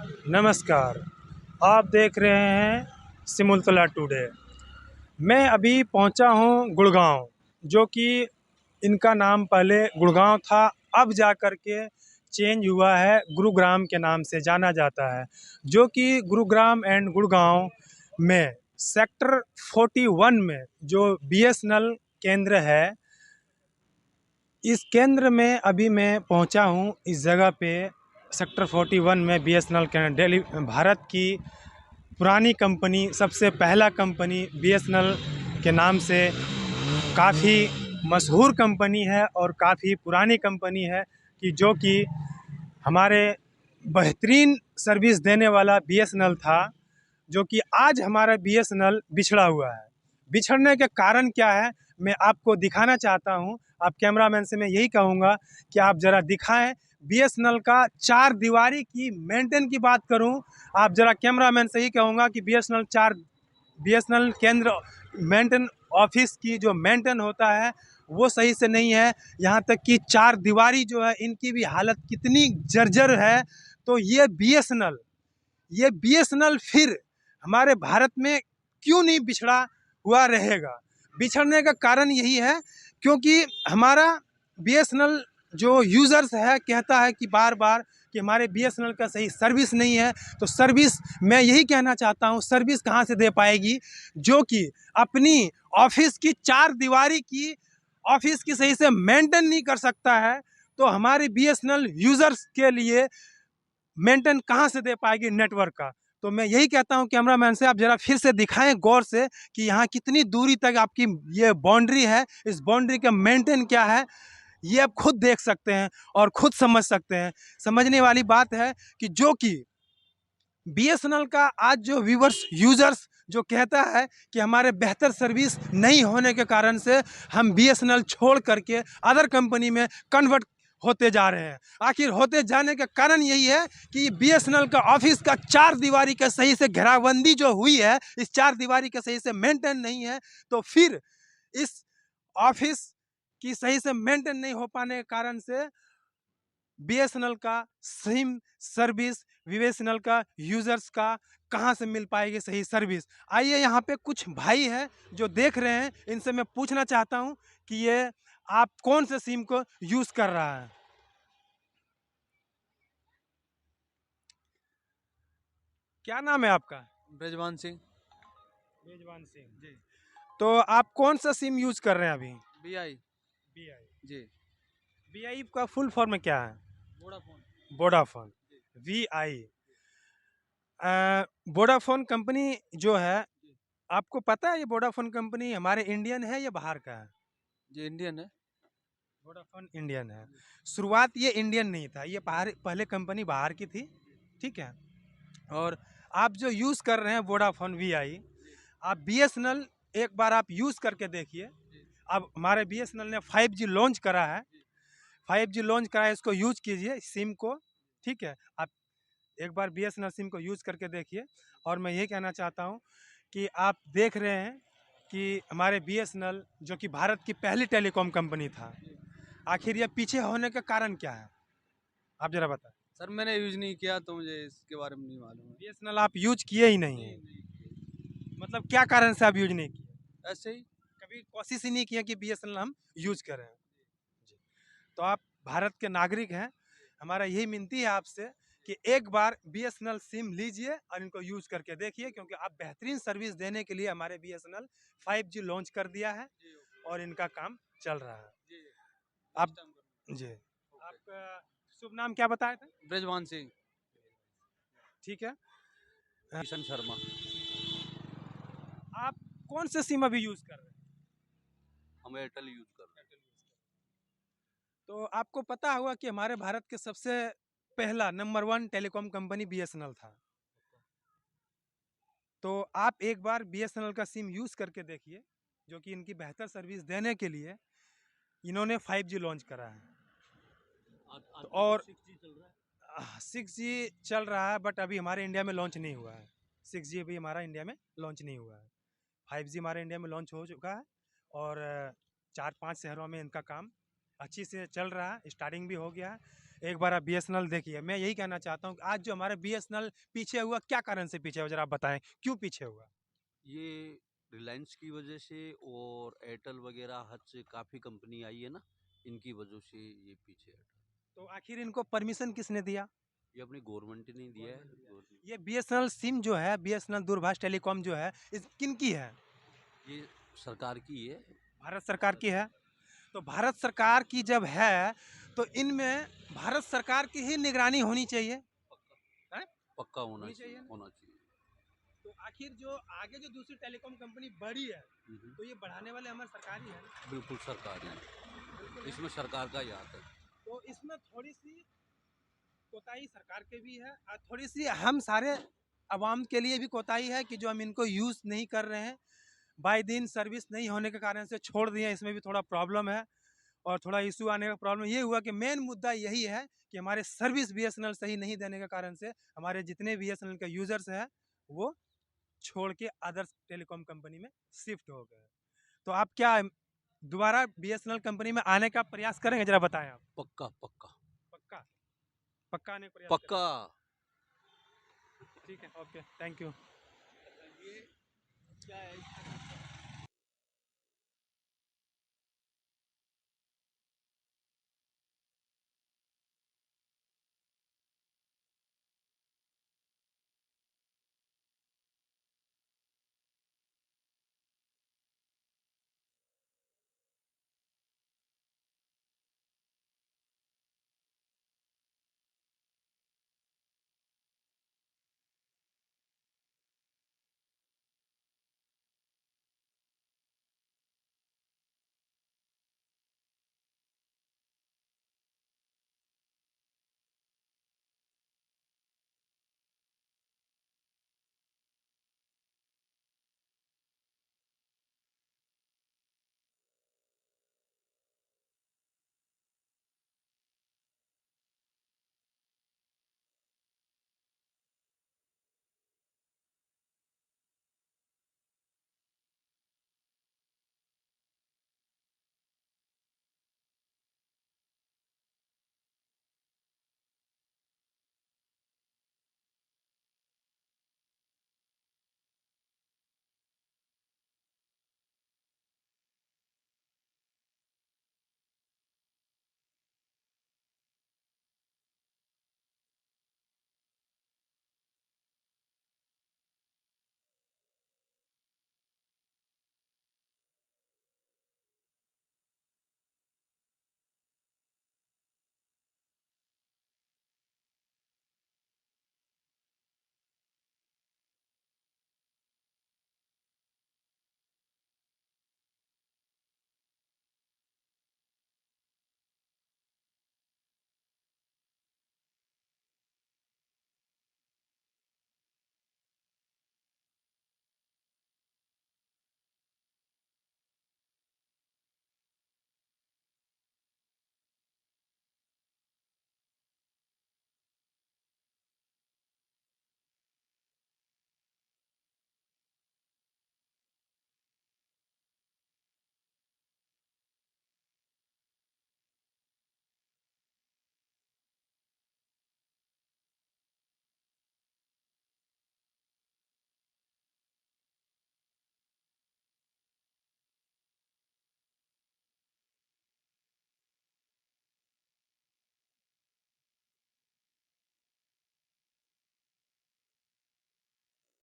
नमस्कार। आप देख रहे हैं सिमुलतला टुडे। मैं अभी पहुंचा हूं गुड़गांव, जो कि इनका नाम पहले गुड़गांव था, अब जा कर के चेंज हुआ है, गुरुग्राम के नाम से जाना जाता है। जो कि गुरुग्राम एंड गुड़गांव में सेक्टर 41 में जो बीएसएनएल केंद्र है, इस केंद्र में अभी मैं पहुंचा हूं। इस जगह पे सेक्टर 41 में बीएसएनएल के दिल्ली भारत की पुरानी कंपनी, सबसे पहला कंपनी बीएसएनएल के नाम से काफ़ी मशहूर कंपनी है और काफ़ी पुरानी कंपनी है, कि जो कि हमारे बेहतरीन सर्विस देने वाला बीएसएनएल था, जो कि आज हमारा बीएसएनएल बिछड़ा हुआ है। बिछड़ने के कारण क्या है, मैं आपको दिखाना चाहता हूं। आप कैमरामैन से मैं यही कहूँगा कि आप ज़रा दिखाएं बीएसएनएल का चार दीवारी की मेंटेन की बात करूं। आप ज़रा कैमरामैन से ही कहूँगा कि बीएसएनएल केंद्र मेंटेन ऑफिस की जो मेंटेन होता है वो सही से नहीं है। यहाँ तक कि चार दीवारी जो है, इनकी भी हालत कितनी जर्जर है। तो ये बीएसएनएल फिर हमारे भारत में क्यों नहीं बिछड़ा हुआ रहेगा? बिछड़ने का कारण यही है क्योंकि हमारा बीएसएनएल जो यूज़र्स है कहता है कि बार बार कि हमारे बीएसएनएल का सही सर्विस नहीं है। तो सर्विस, मैं यही कहना चाहता हूँ, सर्विस कहाँ से दे पाएगी जो कि अपनी ऑफिस की चार दीवारी की ऑफिस की सही से मेंटेन नहीं कर सकता है। तो हमारे बीएसएनएल यूज़र्स के लिए मेंटेन कहाँ से दे पाएगी नेटवर्क का? तो मैं यही कहता हूँ कैमरामैन से, आप जरा फिर से दिखाएं गौर से कि यहाँ कितनी दूरी तक आपकी ये बाउंड्री है, इस बाउंड्री का मेंटेन क्या है, ये आप खुद देख सकते हैं और खुद समझ सकते हैं। समझने वाली बात है कि जो कि बीएसएनएल का आज जो व्यूवर्स यूजर्स जो कहता है कि हमारे बेहतर सर्विस नहीं होने के कारण से हम बीएसएनएल छोड़ करके अदर कंपनी में कन्वर्ट होते जा रहे हैं। आखिर होते जाने का कारण यही है कि बीएसएनएल का ऑफिस का चार दीवारी का सही से घेराबंदी जो हुई है, इस चार दीवारी का सही से मेंटेन नहीं है। तो फिर इस ऑफिस की सही से मेंटेन नहीं हो पाने के कारण से बीएसएनएल का सिम सर्विस, बीएसएनएल का यूजर्स का कहाँ से मिल पाएगी सही सर्विस? आइए, यहाँ पे कुछ भाई हैं जो देख रहे हैं, इनसे मैं पूछना चाहता हूँ कि ये आप कौन से सिम को यूज कर रहा है? क्या नाम है आपका? ब्रजवान सिंह। मेजबान सिंह। जी। तो आप कौन सा सिम यूज कर रहे हैं अभी? बीआई। बीआई। जी। बीआई का फुल फॉर्म क्या है? वोडाफोन। वोडाफोन। जी। वीआई। वोडाफोन कंपनी जो है, जी। आपको पता है ये वोडाफोन कंपनी हमारे इंडियन है या बाहर का है? जी इंडियन है। वोडाफोन इंडियन है। जी। शुरुआत ये इंडियन नहीं था, ये पहले कंपनी बाहर की थी। ठीक है। और आप जो यूज़ कर रहे हैं वोडाफोन वीआई, जी। आप बीएसएनएल एक बार आप यूज़ करके देखिए। जी। अब हमारे बीएसएनएल ने 5G लॉन्च करा है। जी। 5G लॉन्च करा है, इसको यूज कीजिए सिम को। ठीक है। आप एक बार बीएसएनएल सिम को यूज़ करके देखिए। और मैं यही कहना चाहता हूँ कि आप देख रहे हैं कि हमारे बीएसएनएल जो कि भारत की पहली टेलीकॉम कंपनी था, जी। आखिर ये पीछे होने का कारण क्या है? आप जरा बताएं। सर मैंने यूज नहीं किया तो मुझे इसके बारे में नहीं मालूम है। बीएसएनएल आप यूज किए ही नहीं नहीं है? नहीं किया। मतलब क्या कारण से आप यूज नहीं किए? ऐसे ही। कभी कोशिश ही नहीं किया कि बीएसएनएल हम यूज करें? जी। तो आप भारत के नागरिक हैं, हमारा यही विनती है आपसे कि एक बार बीएसएनएल सिम लीजिए और इनको यूज करके देखिए, क्योंकि आप बेहतरीन सर्विस देने के लिए हमारे बीएसएनएल 5G लॉन्च कर दिया है जी ओके। और इनका काम चल रहा है। जी आप नेक्स्ट टाइम करूँगा। जी, ओके। आपका शुभ नाम क्या बताए थे? ब्रजवान सिंह। ठीक है। किशन शर्मा। आप कौन से सिम अभी यूज कर रहे हैं? हम एयरटेल यूज कर रहे हैं। तो आपको पता होगा कि हमारे भारत के सबसे पहला नंबर 1 टेलीकॉम कंपनी बीएसएनएल था। तो आप एक बार बीएसएनएल का सिम यूज़ करके देखिए, जो कि इनकी बेहतर सर्विस देने के लिए इन्होंने 5G लॉन्च करा है। तो और 6G चल रहा है। 6G चल रहा है, बट अभी हमारे इंडिया में लॉन्च नहीं हुआ है। 6G अभी हमारा इंडिया में लॉन्च नहीं हुआ है। 5G हमारे इंडिया में लॉन्च हो चुका है और 4-5 शहरों में इनका काम अच्छी से चल रहा है, स्टार्टिंग भी हो गया है। एक बार आप बीएसएनएल देखिए। मैं यही कहना चाहता हूँ कि आज जो हमारा बीएसएनएल पीछे हुआ, क्या कारण से पीछे हुआ, ज़रा आप बताएँ, क्यों पीछे हुआ? ये रिलायंस की वजह से और एयरटेल वगैरह हद से काफ़ी कंपनी आई है ना, इनकी वजह से ये पीछे हटा। तो आखिर इनको परमिशन किसने दिया? ये अपनी गवर्नमेंट ने दिया है। गवर्नमेंट ये बीएसएनएल सिम जो है, बीएसएनएल दूरभाष टेलीकॉम जो है, इस किनकी है? ये सरकार की है। भारत सरकार की है। तो भारत सरकार की जब है, तो इनमें भारत सरकार की ही निगरानी होनी चाहिए। पक्का हैं? पक्का होना होनी चाहिए, चाहिए ना? होना चाहिए। तो आखिर जो आगे जो दूसरी टेलीकॉम कंपनी बढ़ी है, हम्म, तो ये बढ़ाने वाले हमारे सरकार ही है ना? बिल्कुल सरकारी है। बिल्कुल है। इसमें सरकार का ही हाथ है। तो इसमें थोड़ी-सी कोताही सरकार की भी है और थोड़ी-सी हम सारे अवाम के लिए भी कोताही है कि जो हम इनको यूज़ नहीं कर रहे हैं। बाय दिन सर्विस नहीं होने के कारण से छोड़ दिए हैं, इसमें भी थोड़ा प्रॉब्लम है। और थोड़ा इश्यू आने का प्रॉब्लम ये हुआ कि मेन मुद्दा यही है कि हमारे सर्विस बीएसएनएल सही नहीं देने के कारण से हमारे जितने बीएसएनएल के यूज़र्स हैं, वो छोड़ के अदर्स टेलीकॉम कंपनी में शिफ्ट हो गए। तो आप क्या दोबारा बीएसएनएल कंपनी में आने का प्रयास करेंगे? ज़रा बताएँ आप। पक्का पक्का पक्का? पक्का आने का प्रयास पक्का। करेंगे। ठीक है, ओके, थैंक यू। ये क्या है इसका